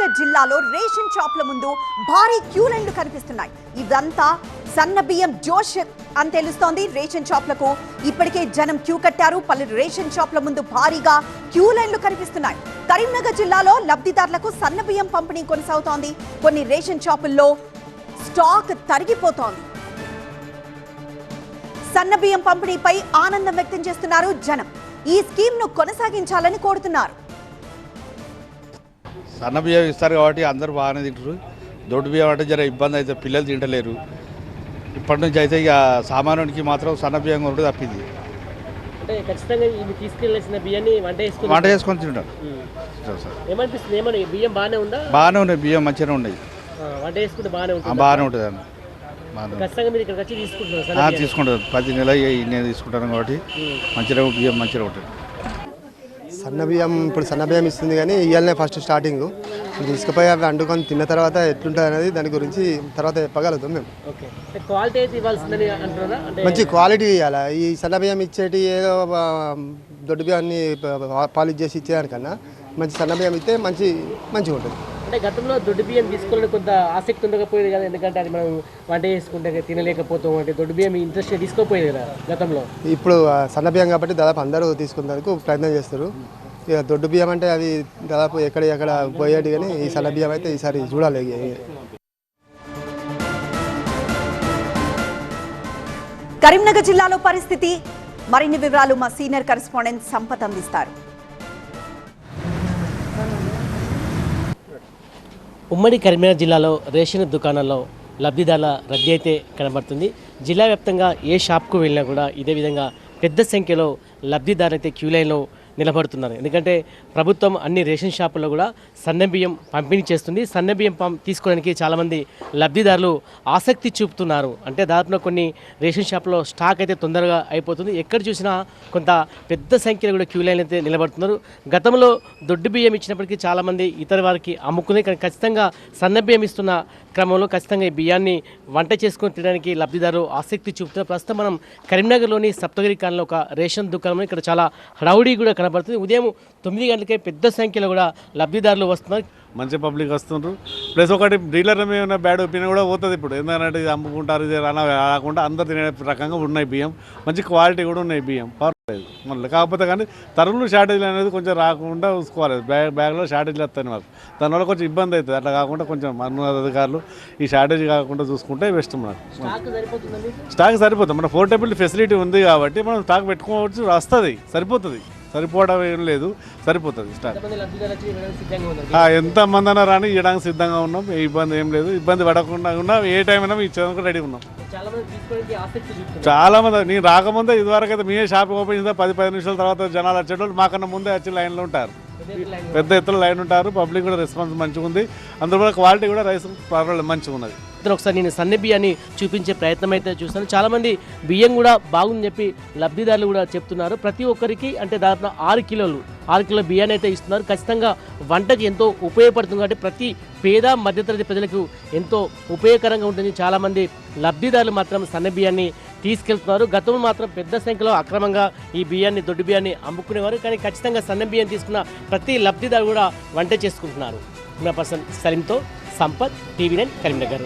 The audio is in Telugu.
కరీంనగర్ జిల్లాలో రేషన్ షాప్ల ముందు భారీ క్యూ లైన్లు కనిపిస్తున్నాయి. ఇదంతా సన్న బియ్యం జోష్ అని తెలుస్తోంది. రేషన్ షాప్లకు ఇప్పటికే జనం క్యూ కట్టారు. పలు రేషన్ షాప్ల ముందు భారీగా క్యూ లైన్లు కనిపిస్తున్నాయి. కరీంనగర్ జిల్లాలో లబ్ధిదారులకు సన్న బియ్యం పంపిణీ కొనసాగుతోంది. కొన్ని రేషన్ షాపుల్లో స్టాక్ తరిగిపోతోంది. సన్న బియ్యం పంపిణీపై ఆనందం వ్యక్తం చేస్తున్నారు జనం. ఈ స్కీమ్ ను కొనసాగించాలని కోరుతున్నారు. సన్న బియ్యం ఇస్తారు కాబట్టి అందరూ బాగానే తింటారు. దొడ్డు బియ్యం అంటే జర ఇబ్బంది అయితే పిల్లలు తింటలేరు. ఇప్పటి నుంచి అయితే ఇక సామాన్యునికి మాత్రం సన్న బియ్యం కూడా తప్పింది. అంటే ఖచ్చితంగా ఇది తీసుకెళ్ళాల్సిన బియ్యాన్ని వంట చేసుకొని తింటారు. ఏమనిపిస్తుంది? ఏమన్నా బియ్యం బాగానే ఉందా? బాగానే ఉన్నాయి, బియ్యం మంచిగానే ఉన్నాయి. వంట చేసుకుంటే బాగానే ఉంటుంది. బాగానే ఉంటుంది అన్న. ఖచ్చితంగా మీరు ఇక్కడికి వచ్చి తీసుకుంటున్నారు? తీసుకుంటారు. 10 నెలలు నేను తీసుకుంటాను కాబట్టి మంచిగా బియ్యం మంచిగా ఉంటుంది. సన్న బియ్యం ఇప్పుడు సన్న బియ్యం ఇస్తుంది, కానీ ఇవాళనే ఫస్ట్ స్టార్టింగ్. తీసుకుపోయి అవి వండుకొని తిన్న తర్వాత ఎట్లుంటుంది అనేది దాని గురించి తర్వాత చెప్పగలుగుతాం మేము. క్వాలిటీ అయితే ఇవ్వాల్సిందని అంటున్నారా? మంచి క్వాలిటీ ఇవ్వాలి. ఈ సన్న బియ్యం ఇచ్చేటి ఏదో దొడ్డు బియ్యాన్ని పాలిష్ చేసి ఇచ్చేదానికన్నా మంచి సన్న బియ్యం ఇస్తే మంచిగా ఉంటుంది. అంటే గతంలో దొడ్డు బియ్యం తీసుకోవాలని కొంత ఆసక్తి ఉండకపోయేది కదా, ఎందుకంటే అది మనం వంట చేసుకుంటే తినలేకపోతాం. అంటే దొడ్డు బియ్యం ఇంట్రెస్ట్ తీసుకోపోయేది కదా గతంలో. ఇప్పుడు సన్న బియ్యం కాబట్టి దాదాపు అందరూ తీసుకునేందుకు ప్రయత్నం చేస్తారు. ఇక దొడ్డు బియ్యం అంటే అది దాదాపు ఎక్కడ పోయేది, కానీ ఈ సన్న బియ్యం అయితే ఈసారి చూడాలి. కరీంనగర్ జిల్లాలో పరిస్థితి మరిన్ని వివరాలు మా సీనియర్ కరెస్పాండెంట్ సంపత్ అందిస్తారు. ఉమ్మడి కరీంనగర్ జిల్లాలో రేషన్ దుకాణాల్లో లబ్ధిదారుల రద్దీ అయితే కనబడుతుంది. జిల్లా వ్యాప్తంగా ఏ షాప్కు వెళ్ళినా కూడా ఇదే విధంగా పెద్ద సంఖ్యలో లబ్ధిదారులు అయితే క్యూ లైన్లో నిలబడుతున్నారు. ఎందుకంటే ప్రభుత్వం అన్ని రేషన్ షాపుల్లో కూడా సన్న బియ్యం పంపిణీ చేస్తుంది. సన్న బియ్యం తీసుకోవడానికి చాలామంది లబ్ధిదారులు ఆసక్తి చూపుతున్నారు. అంటే దాదాపులో కొన్ని రేషన్ షాపులో స్టాక్ అయితే తొందరగా అయిపోతుంది. ఎక్కడ చూసినా కొంత పెద్ద సంఖ్యలో కూడా క్యూ లైన్ అయితే నిలబడుతున్నారు. గతంలో దొడ్డు బియ్యం ఇచ్చినప్పటికీ చాలామంది ఇతర వారికి అమ్ముకునే, కానీ ఖచ్చితంగా సన్న బియ్యం ఇస్తున్న క్రమంలో ఖచ్చితంగా ఈ బియ్యాన్ని వంట చేసుకొని తినడానికి లబ్ధిదారులు ఆసక్తి చూపుతున్నారు. ప్రస్తుతం మనం కరీంనగర్లోని సప్తగిరి కాలనీలో ఒక రేషన్ దుకాణంలో ఇక్కడ చాలా హడావుడి కూడా కనబడుతుంది. ఉదయం 9 గంటలకే పెద్ద సంఖ్యలో కూడా లబ్ధిదారులు వస్తున్నారు. మంచి పబ్లిక్ వస్తుండ్రు. ప్లస్ ఒకటి డీలర్ ఏమైనా బ్యాడ్ ఒపీనియన్ కూడా పోతుంది. ఇప్పుడు ఎందుకంటే ఇది అమ్ముకుంటారు, ఇది రాకుండా అందరు తినే రకంగా ఉన్నాయి బియ్యం. మంచి క్వాలిటీ కూడా ఉన్నాయి బియ్యం, పర్వాలేదు. మళ్ళీ కాకపోతే కానీ తరువులు షార్టేజ్లు అనేది కొంచెం రాకుండా చూసుకోవాలి. బ్యాగ్లో షార్టేజ్లు వస్తాయి మాకు, దానివల్ల కొంచెం ఇబ్బంది అవుతుంది. అట్లా కాకుండా కొంచెం అధికారులు ఈ షార్టేజ్ కాకుండా చూసుకుంటే బెస్ట్. మనకు స్టాక్ సరిపోతుంది. మన పోర్టబిలిటీ ఫెసిలిటీ ఉంది కాబట్టి మనం స్టాక్ పెట్టుకోవచ్చు, వస్తుంది, సరిపోవడం ఏం లేదు, సరిపోతుంది స్టాక్. ఎంతమంది అన్నా రాని ఇవ్వడానికి సిద్ధంగా ఉన్నాం. ఏ ఇబ్బంది ఏం లేదు. ఇబ్బంది పడకుండా ఉన్నాం. ఏ టైం అయినా ఇచ్చేందుకు రెడీ ఉన్నాం. చాలా మంది నేను రాకముందే ఇదివరకు అయితే మీరే షాప్ ఓపెన్ చేస్తే 10-15 నిమిషాల తర్వాత జనాలు వచ్చేటోళ్ళు మాకన్నా ముందే వచ్చి లైన్లో ఉంటారు. పెద్ద ఎత్తున లైన్ ఉంటారు. పబ్లిక్ కూడా రెస్పాన్స్ మంచిగా ఉంది. అందులో క్వాలిటీ కూడా రైస్ పర్వాలేదు, మంచిగా ఉన్నది. ఒకసారి నేను సన్న బియ్యాన్ని చూపించే ప్రయత్నం అయితే చూస్తాను. చాలామంది బియ్యం కూడా బాగుందని చెప్పి లబ్ధిదారులు కూడా చెప్తున్నారు. ప్రతి ఒక్కరికి అంటే దాదాపు 6 కిలోల బియ్యాన్ని అయితే ఇస్తున్నారు. ఖచ్చితంగా వంటకి ఎంతో ఉపయోగపడుతుంది కాబట్టి ప్రతి పేద మధ్యతరగతి ప్రజలకు ఎంతో ఉపయోగకరంగా ఉంటుంది. చాలామంది లబ్ధిదారులు మాత్రం సన్న బియ్యాన్ని తీసుకెళ్తున్నారు. గతంలో మాత్రం పెద్ద సంఖ్యలో అక్రమంగా ఈ బియ్యాన్ని దొడ్డు బియ్యాన్ని అమ్ముకునేవారు, కానీ ఖచ్చితంగా సన్న బియ్యం తీసుకున్న ప్రతి లబ్ధిదారు కూడా వంట చేసుకుంటున్నారు. 100% సలీంతో సంపత్, TV9 కరీంనగర్.